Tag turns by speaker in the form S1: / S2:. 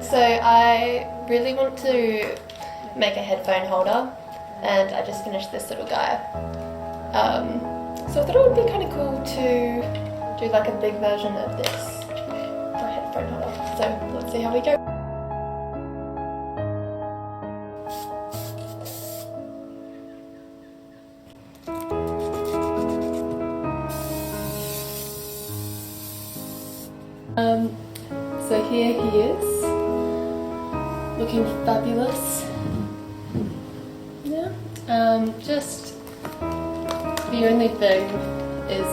S1: So I really want to make a headphone holder, and I just finished this little guy. So I thought it would be kind of cool to do like a big version of this for a headphone holder. So let's see how we go. So here he is, looking fabulous. Yeah. Just the only thing is